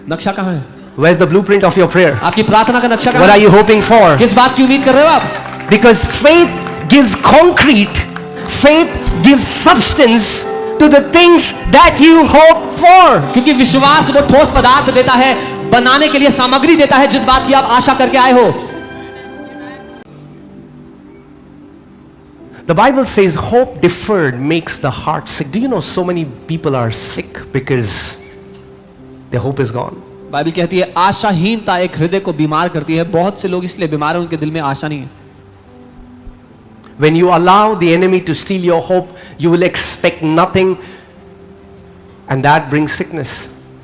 नक्शा कहाँ है? Where's the blueprint of your prayer? आपकी प्रार्थना का नक्शा What कहाँ are है? you hoping for? किस बात की उम्मीद कर रहे हो आप? Because faith gives concrete, faith gives substance to the things that you hope for. क्योंकि विश्वास वो ठोस पदार्थ देता है, बनाने के लिए सामग्री देता है जिस बात की आप आशा करके आए हो। The Bible says hope deferred makes the heart sick. Do you know so many people are sick because their hope is gone? Bible कहती है आशाहीनता एक हृदय को बीमार करती है। बहुत से लोग इसलिए बीमार हैं, उनके दिल में आशा नहीं है। When you allow the enemy to steal your hope, you will expect nothing, and that brings sickness.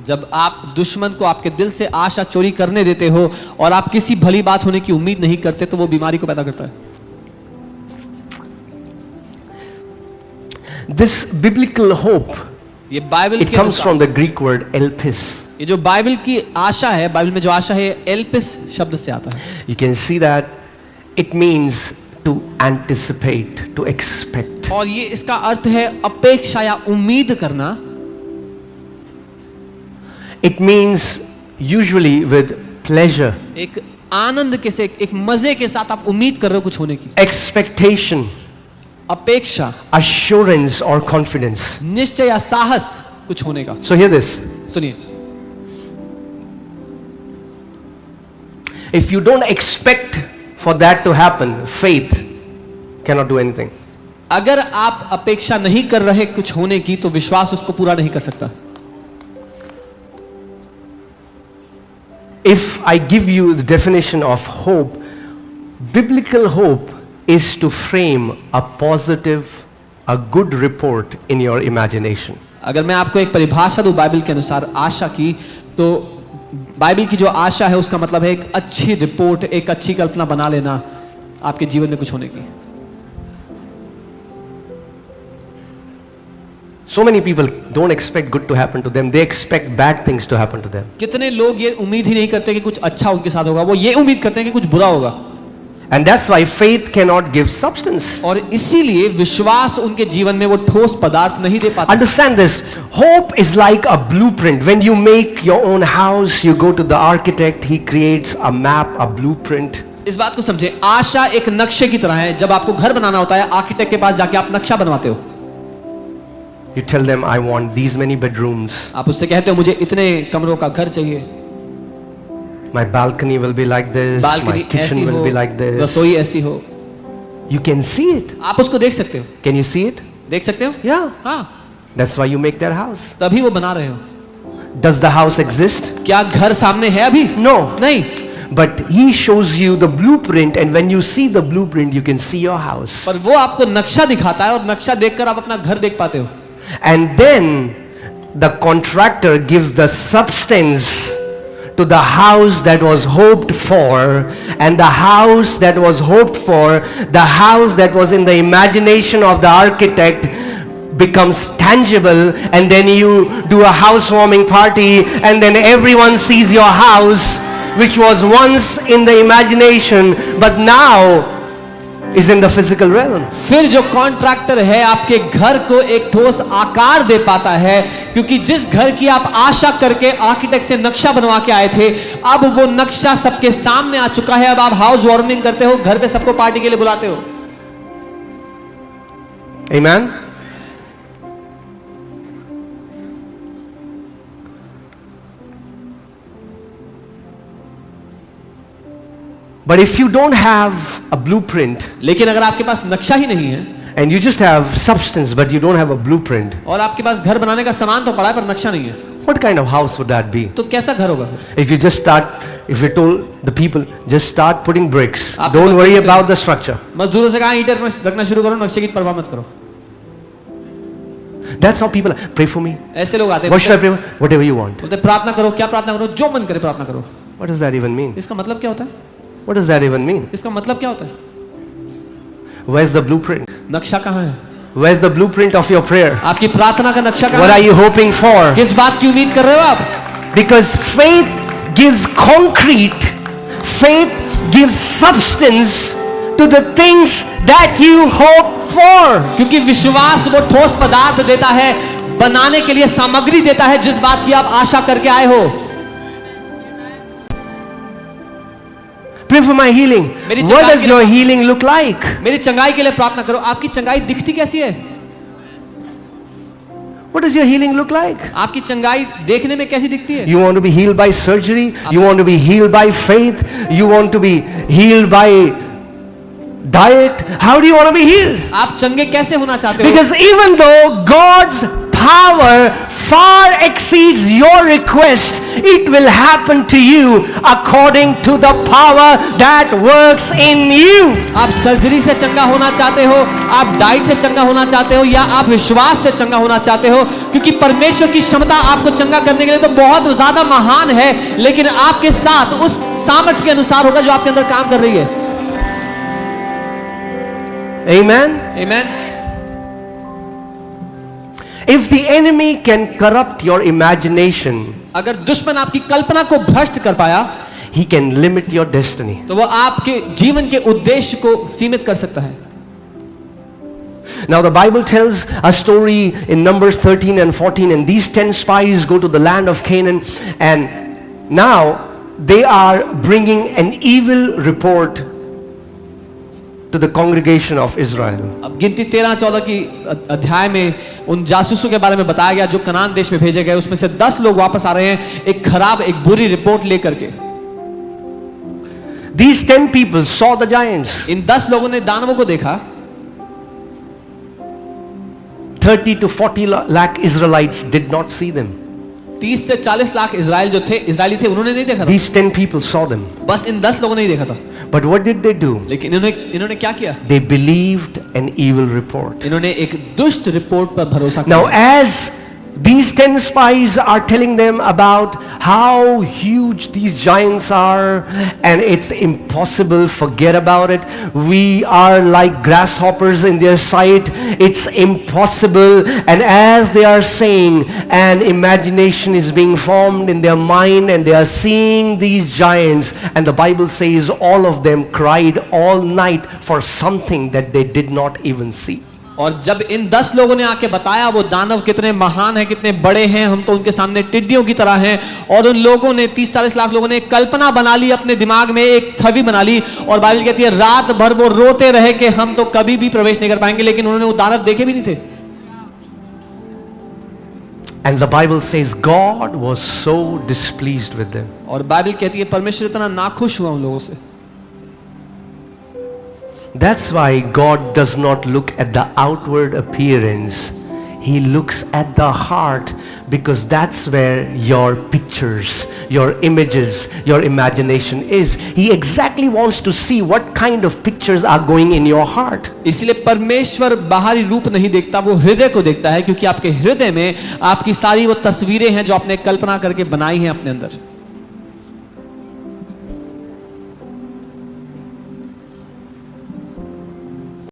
जब आप दुश्मन को आपके दिल से आशा चोरी करने देते हो और आप किसी भली बात होने की उम्मीद नहीं करते, तो वो बीमारी को पैदा करता है। This biblical hope, ये Bible it comes from the Greek word elpis. ये जो बाइबल की आशा है, बाइबल में जो आशा है, एल्पिस शब्द से आता है। You can see that it means to anticipate, to expect. और ये इसका अर्थ है अपेक्षा या उम्मीद करना। It means usually with pleasure, एक आनंद के से, एक मजे के साथ आप उम्मीद कर रहे हो कुछ होने की। expectation, अपेक्षा, assurance or confidence. निश्चय या साहस कुछ होने का। So hear this. सुनिए, If you don't expect for that to happen, faith cannot do anything. अगर आप अपेक्षा नहीं कर रहे कुछ होने की, तो विश्वास उसको पूरा नहीं कर सकता। If I give you the definition of hope, biblical hope is to frame a positive, a good report in your imagination. अगर मैं आपको एक परिभाषा दूं बाइबल के अनुसार आशा की, तो बाइबल की जो आशा है उसका मतलब है एक अच्छी रिपोर्ट, एक अच्छी कल्पना बना लेना आपके जीवन में कुछ होने की। So many people don't expect good to happen to them. They expect bad things to happen to them. कितने लोग ये उम्मीद ही नहीं करते कि कुछ अच्छा उनके साथ होगा, वो ये उम्मीद करते हैं कि कुछ बुरा होगा। And that's why faith cannot give substance. और इसीलिए विश्वास उनके जीवन में वो ठोस पदार्थ नहीं दे पाता। Understand this. Hope is like a blueprint. When you make your own house, you go to the architect, he creates a map, a blueprint. इस बात को समझे, आशा एक नक्शे की तरह है। जब आपको घर बनाना होता है, आर्किटेक्ट के पास जाके आप नक्शा बनवाते हो। You tell them, I want these many bedrooms. आप उससे कहते हो मुझे इतने कमरों का घर चाहिए, My balcony will be like this. My balcony ऐसी kitchen will हो, be like this. रसोई ऐसी हो। You can see it. आप उसको देख सकते हो। Can you see it? देख सकते हो? Yeah. हाँ, That's why you make their house. तभी वो बना रहे हो। Does the house exist? क्या घर सामने है अभी? No. नहीं। But he shows you the blueprint, and when you see the blueprint, you can see your house. पर वो आपको नक्शा दिखाता है और नक्शा देखकर आप अपना घर देख पाते हो। And then the contractor gives the substance to the house that was hoped for, and the house that was hoped for, the house that was in the imagination of the architect, becomes tangible, and then you do a housewarming party, and then everyone sees your house, which was once in the imagination but now is in the physical realm. फिर जो contractor है आपके घर को एक ठोस आकार दे पाता है, क्योंकि जिस घर की आप आशा करके आर्किटेक्ट से नक्शा बनवा के आए थे, अब वो नक्शा सबके सामने आ चुका है। अब आप हाउस वार्मिंग करते हो, घर पे सबको पार्टी के लिए बुलाते हो। Amen. But if you don't have a blueprint, लेकिन अगर आपके पास नक्शा ही नहीं है and you just have substance but you don't have a blueprint, और आपके पास घर बनाने का सामान तो पड़ा है पर नक्शा नहीं है, what kind of house would that be? तो कैसा घर होगा फिर? If you just start, if you told the people, just start putting bricks, आपको don't worry मजदूरों से- about the structure. मजदूरों से कहा ईंटें रखना शुरू करो, नक्शे की परवाह मत करो। That's how people are. Pray for me. ऐसे लोग आते What should I हैं, pray for? Whatever you want. बोलते प्रार्थना करो, क्या प्रार्थना करो, जो मन करे प्रार्थना करो। What does that even mean? इसका मतलब क्या होता है? What does that even mean? इसका मतलब क्या होता है? Where's the blueprint? नक्शा कहाँ है? Where's the blueprint of your prayer? आपकी प्रार्थना का नक्शा What कहाँ are है? you hoping for? किस बात की उम्मीद कर रहे हो आप? Because faith gives concrete, faith gives substance to the things that you hope for. क्योंकि विश्वास वो ठोस पदार्थ देता है, बनाने के लिए सामग्री देता है जिस बात की आप आशा करके आए हो। Pray for my healing. मेरी What चंगाई does के लिए your healing look like? मेरी चंगाई के लिए प्रार्थना करो। आपकी चंगाई दिखती कैसी है? What does your healing look like? आपकी चंगाई देखने में कैसी दिखती है? You want to be healed by surgery? You want to be healed by faith? You want to be healed by diet? How do you want to be healed? आप चंगे कैसे होना चाहते हो? Because even though God's power far exceeds your request, it will happen to you according to the power that works in you. आप surgery से चंगा होना चाहते हो, आप डाइट से चंगा होना चाहते हो, या आप विश्वास से चंगा होना चाहते हो, क्योंकि परमेश्वर की क्षमता आपको चंगा करने के लिए तो बहुत ज्यादा महान है, लेकिन आपके साथ उस सामर्थ्य के अनुसार होगा जो आपके अंदर काम कर रही है। Amen. आमीन। If the enemy can corrupt your imagination, अगर दुश्मन आपकी कल्पना को भ्रष्ट कर पाया, he can limit your destiny. तो वो आपके जीवन के उद्देश्य को सीमित कर सकता है। Now the Bible tells a story in Numbers 13 and 14, and these 10 spies go to the land of Canaan, and now they are bringing an evil report to the congregation of Israel. अब गिनती 13-14 की अध्याय में उन जासूसों के बारे में बताया गया जो कनान देश में भेजे गए। उसमें से 10 लोग वापस आ रहे हैं एक खराब, एक बुरी रिपोर्ट लेकर के। These 10 people saw the giants. इन 10 लोगों ने दानवों को देखा। 30 to 40 lakh Israelites did not see them. 30 से 40 लाख इजरायली थे, उन्होंने नहीं देखा था। These 10 people saw them. बस इन 10 लोगों ने ही देखा था। But what did they do? लेकिन इन्होंने क्या किया? They believed an evil report. इन्होंने एक दुष्ट रिपोर्ट पर भरोसा किया। Now as these 10 spies are telling them about how huge these giants are, and it's impossible, forget about it, we are like grasshoppers in their sight, it's impossible, and as they are saying, an imagination is being formed in their mind, and they are seeing these giants, and the Bible says all of them cried all night for something that they did not even see. और जब इन 10 लोगों ने आके बताया वो दानव कितने महान हैं, कितने बड़े हैं, हम तो उनके सामने टिड्डियों की तरह हैं, और उन लोगों ने 30-40 लाख लोगों ने एक कल्पना बना ली, अपने दिमाग में एक छवि बना ली, और बाइबल कहती है रात भर वो रोते रहे कि हम तो कभी भी प्रवेश नहीं कर पाएंगे, लेकिन उन्होंने वो दानव देखे भी नहीं थे। And the Bible says God was so displeased with them. और बाइबल कहती है परमेश्वर इतना नाखुश हुआ उन लोगों से। That's why God does not look at the outward appearance. He looks at the heart, because that's where your pictures, your images, your imagination is. He exactly wants to see what kind of pictures are going in your heart. इसलिए परमेश्वर बाहरी रूप नहीं देखता, वो हृदय को देखता है, क्योंकि आपके हृदय में आपकी सारी वो तस्वीरें हैं जो आपने कल्पना करके बनाई हैं अपने अंदर।